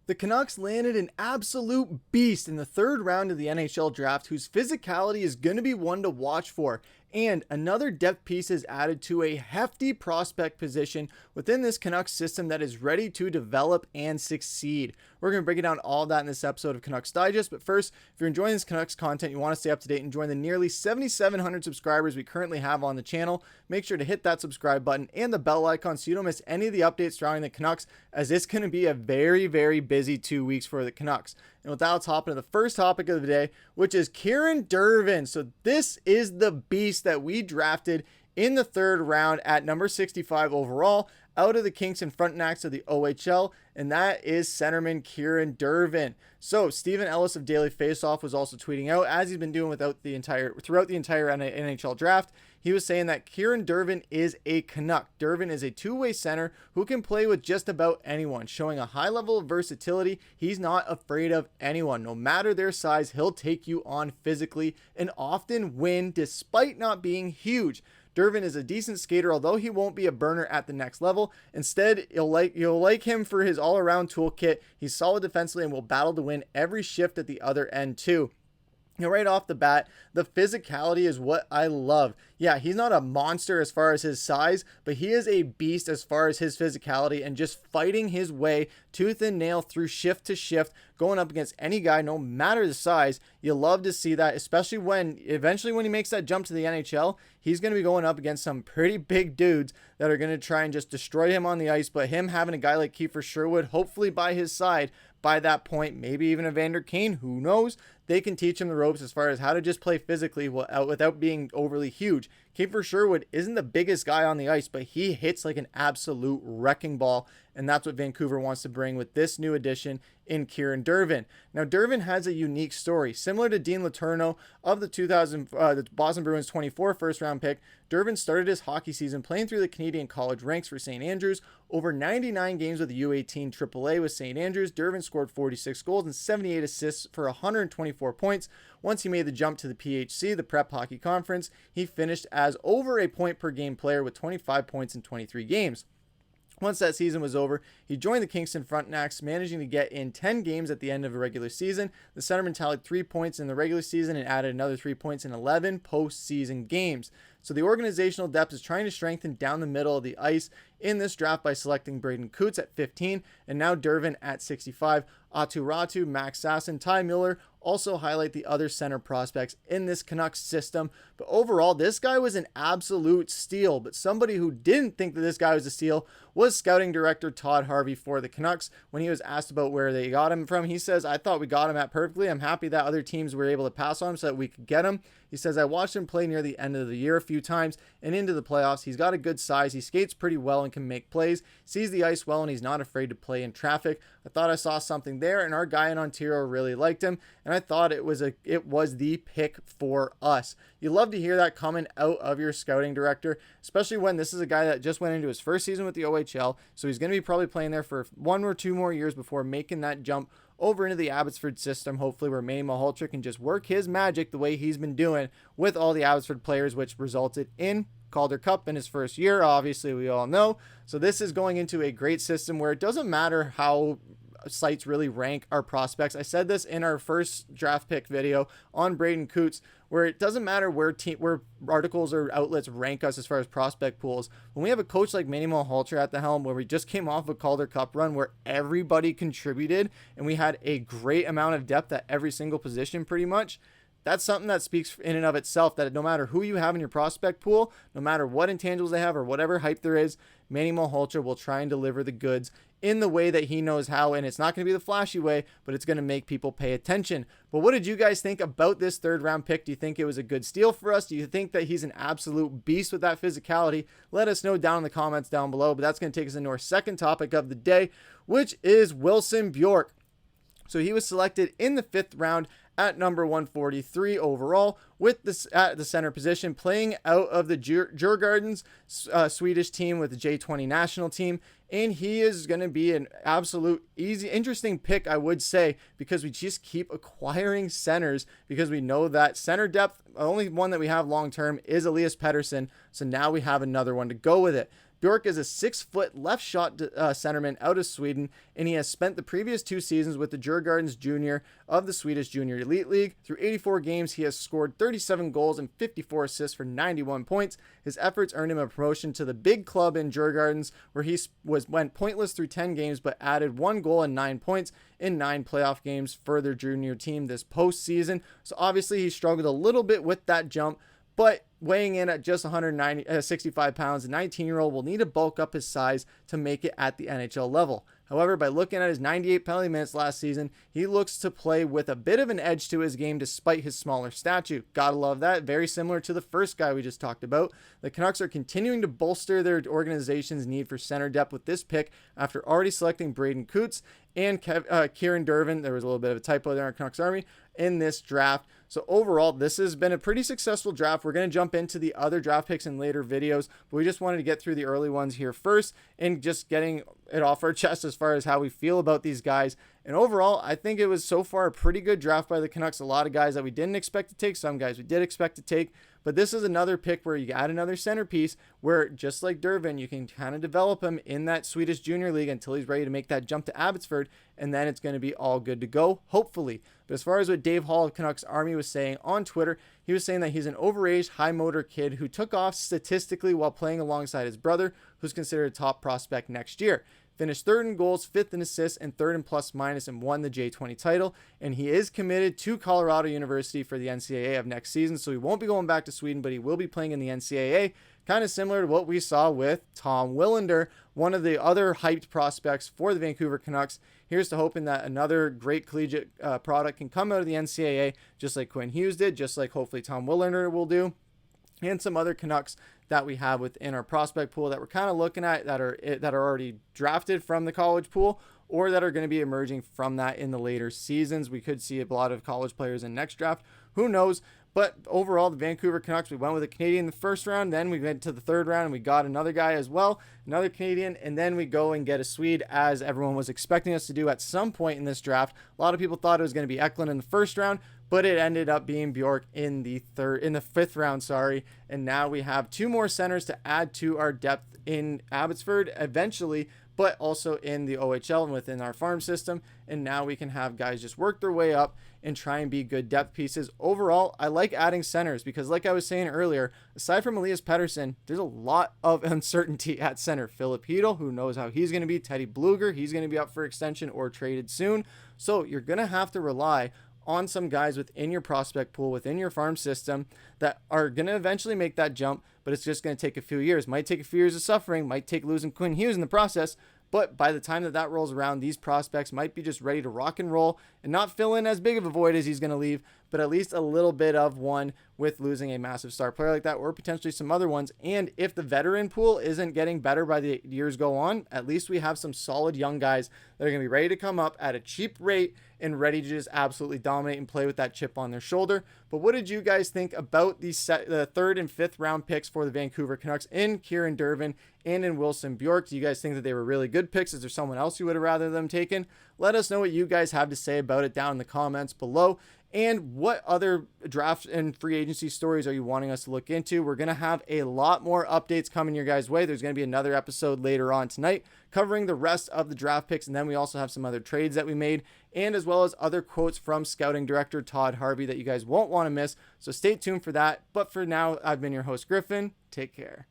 The Canucks landed an absolute beast in the third round of the NHL Draft, whose physicality is going to be one to watch for. And another depth piece is added to a hefty prospect position within this Canucks system that is ready to develop and succeed. We're going to break down all of that in this episode of Canucks Digest. But first, if you're enjoying this Canucks content, you want to stay up to date and join the nearly 7,700 subscribers we currently have on the channel, make sure to hit that subscribe button and the bell icon so you don't miss any of the updates surrounding the Canucks, as it's going to be a very, very busy 2 weeks for the Canucks. And with that, let's hop into the first topic of the day, which is Kieren Dervin. So this is the beast that we drafted in the third round at number 65 overall out of the Kinks and Frontenacs of the OHL, and that is centerman Kieren Dervin. So Stephen Ellis of Daily Faceoff was also tweeting out, as he's been doing throughout the entire NHL draft. He was saying that Kieren Dervin is a Canuck. Dervin is a two-way center who can play with just about anyone, showing a high level of versatility. He's not afraid of anyone. No matter their size, he'll take you on physically and often win despite not being huge. Dervin is a decent skater, although he won't be a burner at the next level. Instead, you'll like him for his all-around toolkit. He's solid defensively and will battle to win every shift at the other end too. Right off the bat, the physicality is what I love. Yeah, he's not a monster as far as his size, but he is a beast as far as his physicality and just fighting his way tooth and nail through shift to shift, going up against any guy, no matter the size. You love to see that, especially when eventually when he makes that jump to the NHL, he's going to be going up against some pretty big dudes that are going to try and just destroy him on the ice. But him having a guy like Kiefer Sherwood, hopefully by his side, by that point, maybe even a Vander Kane, who knows, they can teach him the ropes as far as how to just play physically without being overly huge. Kiefer Sherwood isn't the biggest guy on the ice, but he hits like an absolute wrecking ball, and that's what Vancouver wants to bring with this new addition in Kieren Dervin. Now, Dervin has a unique story. Similar to Dean Letourneau of the Boston Bruins 24 first-round pick, Dervin started his hockey season playing through the Canadian college ranks for St. Andrews. Over 99 games with the U18 AAA with St. Andrews, Dervin scored 46 goals and 78 assists for 124 points. Once he made the jump to the PHC, the Prep Hockey Conference, he finished as over a point per game player with 25 points in 23 games. Once that season was over, he joined the Kingston Frontenacs, managing to get in 10 games at the end of a regular season. The centerman tallied 3 points in the regular season and added another 3 points in 11 postseason games. So the organizational depth is trying to strengthen down the middle of the ice in this draft by selecting Braden Coots at 15 and now Dervin at 65. Atu Ratu, Max Sasson, Ty Mueller also highlight the other center prospects in this Canucks system. But overall, this guy was an absolute steal. But somebody who didn't think that this guy was a steal was scouting director Todd Harvey for the Canucks. When he was asked about where they got him from, he says, "I thought we got him at perfectly. I'm happy that other teams were able to pass on him so that we could get him." He says, "I watched him play near the end of the year a few times and into the playoffs. He's got a good size. He skates pretty well and can make plays, sees the ice well, and he's not afraid to play in traffic. I thought I saw something there, and our guy in Ontario really liked him, and I thought it was the pick for us." You love to hear that coming out of your scouting director, especially when this is a guy that just went into his first season with the OHL, so he's going to be probably playing there for 1 or 2 more years before making that jump over into the Abbotsford system, hopefully where Manny Malhotra can just work his magic the way he's been doing with all the Abbotsford players, which resulted in Calder Cup in his first year, obviously we all know. So this is going into a great system where it doesn't matter how sites really rank our prospects. I said this in our first draft pick video on Braden Coots, where it doesn't matter where articles or outlets rank us as far as prospect pools. When we have a coach like Manny Malhotra at the helm, where we just came off a Calder Cup run where everybody contributed and we had a great amount of depth at every single position pretty much, that's something that speaks in and of itself, that no matter who you have in your prospect pool, no matter what intangibles they have or whatever hype there is, Manny Malhotra will try and deliver the goods in the way that he knows how, and it's not going to be the flashy way, but it's going to make people pay attention. But what did you guys think about this third round pick? Do you think it was a good steal for us? Do you think that he's an absolute beast with that physicality? Let us know down in the comments down below. But that's going to take us into our second topic of the day, which is Wilson Bjorck. So he was selected in the 5th round at number 143 overall with this at the center position, playing out of the Djurgården's Swedish team with the J20 national team. And he is going to be an absolute interesting pick, I would say, because we just keep acquiring centers because we know that center depth, the only one that we have long-term is Elias Pettersson. So now we have another one to go with it. Bjorck is a 6-foot left shot centerman out of Sweden, and he has spent the previous 2 seasons with the Djurgårdens Junior of the Swedish Junior Elite League. Through 84 games, he has scored 37 goals and 54 assists for 91 points. His efforts earned him a promotion to the big club in Djurgårdens, where he went pointless through 10 games, but added 1 goal and 9 points in 9 playoff games for their junior team this postseason. So obviously he struggled a little bit with that jump, but weighing in at just 165 pounds, the 19-year-old will need to bulk up his size to make it at the NHL level. However, by looking at his 98 penalty minutes last season, he looks to play with a bit of an edge to his game despite his smaller stature. Gotta love that. Very similar to the first guy we just talked about. The Canucks are continuing to bolster their organization's need for center depth with this pick after already selecting Braden Coots and Kieren Dervin. There was a little bit of a typo there in Canucks Army in this draft. So overall, this has been a pretty successful draft. We're going to jump into the other draft picks in later videos, but we just wanted to get through the early ones here first and just getting it off our chest as far as how we feel about these guys. And overall, I think it was so far a pretty good draft by the Canucks. A lot of guys that we didn't expect to take, some guys we did expect to take, but this is another pick where you add another centerpiece where, just like Dervin, you can kind of develop him in that Swedish Junior League until he's ready to make that jump to Abbotsford, and then it's going to be all good to go, hopefully. But as far as what Dave Hall of Canucks Army was saying on Twitter, he was saying that he's an overaged, high-motor kid who took off statistically while playing alongside his brother, who's considered a top prospect next year. Finished 3rd in goals, 5th in assists, and 3rd in plus-minus, and won the J20 title. And he is committed to Colorado University for the NCAA of next season, so he won't be going back to Sweden, but he will be playing in the NCAA. Kind of similar to what we saw with Tom Willander, one of the other hyped prospects for the Vancouver Canucks. Here's to hoping that another great collegiate product can come out of the NCAA, just like Quinn Hughes did, just like hopefully Tom Willander will do, and some other Canucks that we have within our prospect pool that we're kind of looking at that are already drafted from the college pool or that are going to be emerging from that in the later seasons. We could see a lot of college players in next draft. Who knows? But overall, the Vancouver Canucks, we went with a Canadian in the first round, then we went to the 3rd round and we got another guy as well, another Canadian, and then we go and get a Swede, as everyone was expecting us to do at some point in this draft. A lot of people thought it was going to be Eklund in the 1st round, but it ended up being Bjorck in the 5th round, and now we have 2 more centers to add to our depth in Abbotsford eventually, but also in the OHL and within our farm system. And now we can have guys just work their way up and try and be good depth pieces. Overall, I like adding centers because, like I was saying earlier, aside from Elias Pettersson, there's a lot of uncertainty at center. Filip Hronek, who knows how he's going to be. Teddy Bluger, he's going to be up for extension or traded soon. So you're going to have to rely on some guys within your prospect pool, within your farm system, that are going to eventually make that jump, but it's just going to take a few years. Might take a few years of suffering, might take losing Quinn Hughes in the process, but by the time that rolls around, these prospects might be just ready to rock and roll and not fill in as big of a void as he's going to leave, but at least a little bit of one with losing a massive star player like that, or potentially some other ones. And if the veteran pool isn't getting better by the years go on, at least we have some solid young guys that are going to be ready to come up at a cheap rate and ready to just absolutely dominate and play with that chip on their shoulder. But what did you guys think about the 3rd and 5th round picks for the Vancouver Canucks in Kieren Dervin and in Wilson Bjorck? Do you guys think that they were really good picks? Is there someone else you would have rather them taken? Let us know what you guys have to say about it down in the comments below. And what other draft and free agency stories are you wanting us to look into? We're going to have a lot more updates coming your guys' way. There's going to be another episode later on tonight covering the rest of the draft picks. And then we also have some other trades that we made, and as well as other quotes from scouting director Todd Harvey that you guys won't want to miss. So stay tuned for that. But for now, I've been your host, Griffin. Take care.